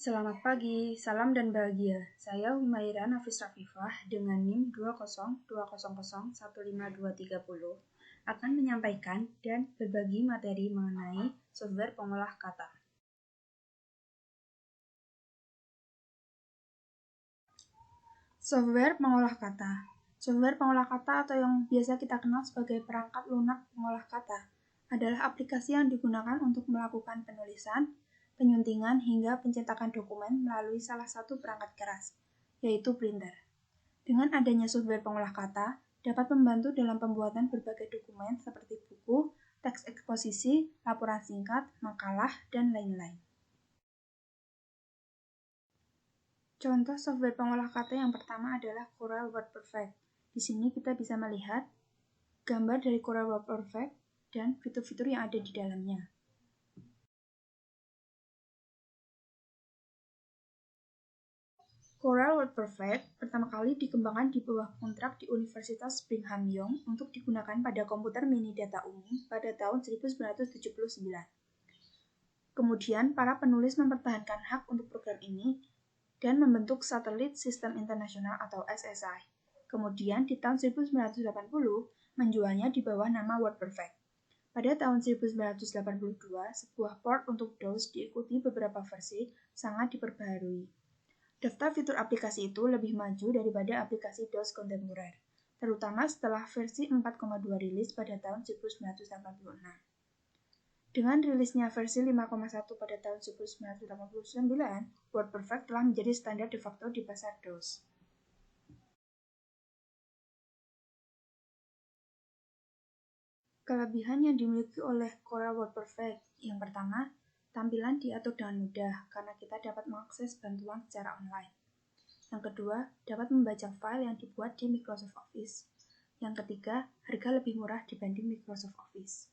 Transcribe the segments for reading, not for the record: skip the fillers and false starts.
Selamat pagi, salam dan bahagia. Saya Humaira Nafis Rafifah dengan NIM 20200152330 akan menyampaikan dan berbagi materi mengenai software pengolah kata. Software pengolah kata. Software pengolah kata atau yang biasa kita kenal sebagai perangkat lunak pengolah kata adalah aplikasi yang digunakan untuk melakukan penulisan, penyuntingan hingga pencetakan dokumen melalui salah satu perangkat keras, yaitu printer. Dengan adanya software pengolah kata, dapat membantu dalam pembuatan berbagai dokumen seperti buku, teks eksposisi, laporan singkat, makalah, dan lain-lain. Contoh software pengolah kata yang pertama adalah Corel WordPerfect. Di sini kita bisa melihat gambar dari Corel WordPerfect dan fitur-fitur yang ada di dalamnya. Corel WordPerfect pertama kali dikembangkan di bawah kontrak di Universitas Brigham Young untuk digunakan pada komputer mini data umum pada tahun 1979. Kemudian, para penulis mempertahankan hak untuk program ini dan membentuk Satellite System International atau SSI. Kemudian, di tahun 1980, menjualnya di bawah nama WordPerfect. Pada tahun 1982, sebuah port untuk DOS diikuti beberapa versi sangat diperbaharui. Daftar fitur aplikasi itu lebih maju daripada aplikasi DOS kontemporer, terutama setelah versi 4.2 rilis pada tahun 1986. Dengan rilisnya versi 5.1 pada tahun 1989, WordPerfect telah menjadi standar de facto di pasar DOS. Kelebihan yang dimiliki oleh Corel WordPerfect, yang pertama, tampilan diatur dengan mudah karena kita dapat mengakses bantuan secara online. Yang kedua, dapat membaca file yang dibuat di Microsoft Office. Yang ketiga, harga lebih murah dibanding Microsoft Office.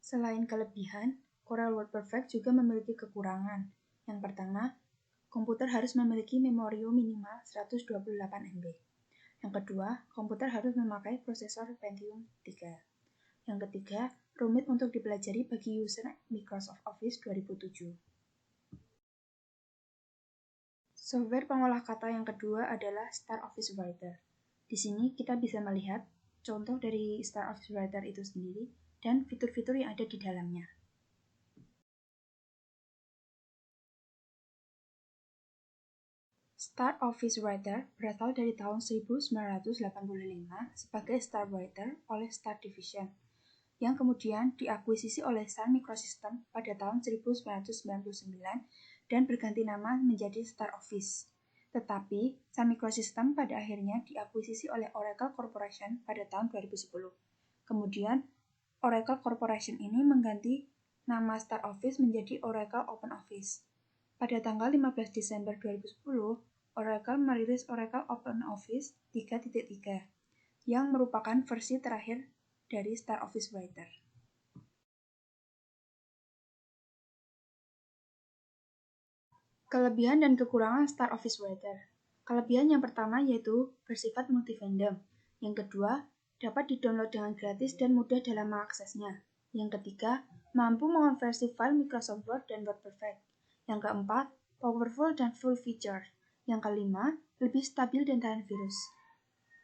Selain kelebihan, Corel WordPerfect juga memiliki kekurangan. Yang pertama, komputer harus memiliki memori minimal 128 MB. Yang kedua, komputer harus memakai prosesor Pentium 3. Yang ketiga, rumit untuk dipelajari bagi user Microsoft Office 2007. Software pengolah kata yang kedua adalah Start Office Writer. Di sini kita bisa melihat contoh dari Start Office Writer itu sendiri dan fitur-fitur yang ada di dalamnya. Start Office Writer berasal dari tahun 1985 sebagai Start Writer oleh Start Division, yang kemudian diakuisisi oleh Sun Microsystems pada tahun 1999 dan berganti nama menjadi Start Office. Tetapi, Sun Microsystems pada akhirnya diakuisisi oleh Oracle Corporation pada tahun 2010. Kemudian, Oracle Corporation ini mengganti nama Start Office menjadi Oracle Open Office. Pada tanggal 15 Desember 2010, Oracle merilis Oracle Open Office 3.3, yang merupakan versi terakhir dari Start Office Writer. Kelebihan dan kekurangan Start Office Writer. Kelebihan yang pertama yaitu bersifat multi-vendor. Yang kedua, dapat di-download dengan gratis dan mudah dalam mengaksesnya. Yang ketiga, mampu mengonversi file Microsoft Word dan WordPerfect. Yang keempat, powerful dan full feature. Yang kelima, lebih stabil dan tahan virus.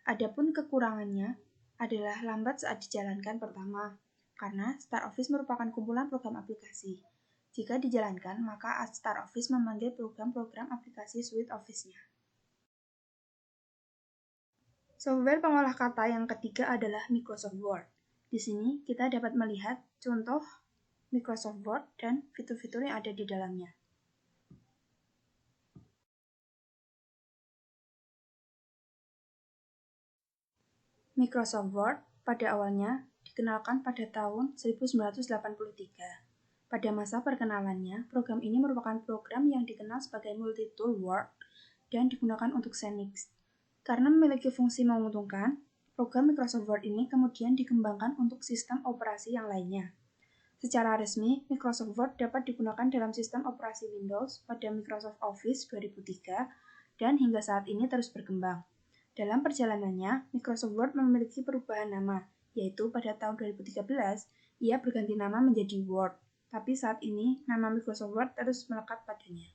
Adapun kekurangannya adalah lambat saat dijalankan pertama, karena Start Office merupakan kumpulan program aplikasi. Jika dijalankan, maka Start Office memanggil program-program aplikasi suite Office-nya. Software pengolah kata yang ketiga adalah Microsoft Word. Di sini kita dapat melihat contoh Microsoft Word dan fitur-fitur yang ada di dalamnya. Microsoft Word pada awalnya dikenalkan pada tahun 1983. Pada masa perkenalannya, program ini merupakan program yang dikenal sebagai multi-tool Word dan digunakan untuk Xenix. Karena memiliki fungsi menguntungkan, program Microsoft Word ini kemudian dikembangkan untuk sistem operasi yang lainnya. Secara resmi, Microsoft Word dapat digunakan dalam sistem operasi Windows pada Microsoft Office 2003 dan hingga saat ini terus berkembang. Dalam perjalanannya, Microsoft Word memiliki perubahan nama, yaitu pada tahun 2013, Ia berganti nama menjadi Word, tapi saat ini nama Microsoft Word terus melekat padanya.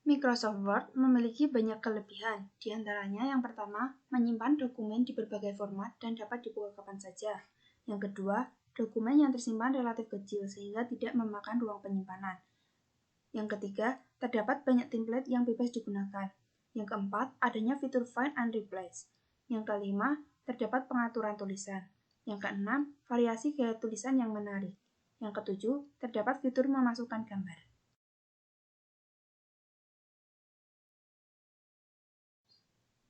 Microsoft Word memiliki banyak kelebihan, di antaranya yang pertama, menyimpan dokumen di berbagai format dan dapat dibuka kapan saja. Yang kedua, dokumen yang tersimpan relatif kecil sehingga tidak memakan ruang penyimpanan. Yang ketiga, terdapat banyak template yang bebas digunakan. Yang keempat, adanya fitur Find and Replace. Yang kelima, terdapat pengaturan tulisan. Yang keenam, variasi gaya tulisan yang menarik. Yang ketujuh, terdapat fitur memasukkan gambar.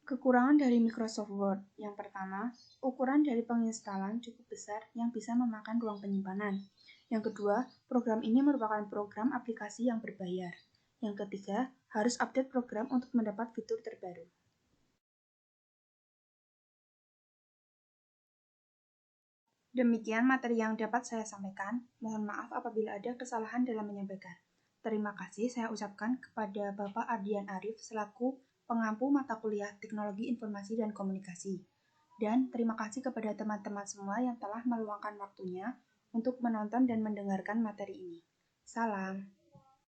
Kekurangan dari Microsoft Word. Yang pertama, ukuran dari penginstalan cukup besar yang bisa memakan ruang penyimpanan. Yang kedua, program ini merupakan program aplikasi yang berbayar. Yang ketiga, harus update program untuk mendapat fitur terbaru. Demikian materi yang dapat saya sampaikan. Mohon maaf apabila ada kesalahan dalam menyampaikan. Terima kasih saya ucapkan kepada Bapak Ardian Arif selaku pengampu mata kuliah Teknologi Informasi dan Komunikasi. Dan terima kasih kepada teman-teman semua yang telah meluangkan waktunya untuk menonton dan mendengarkan materi ini. Salam.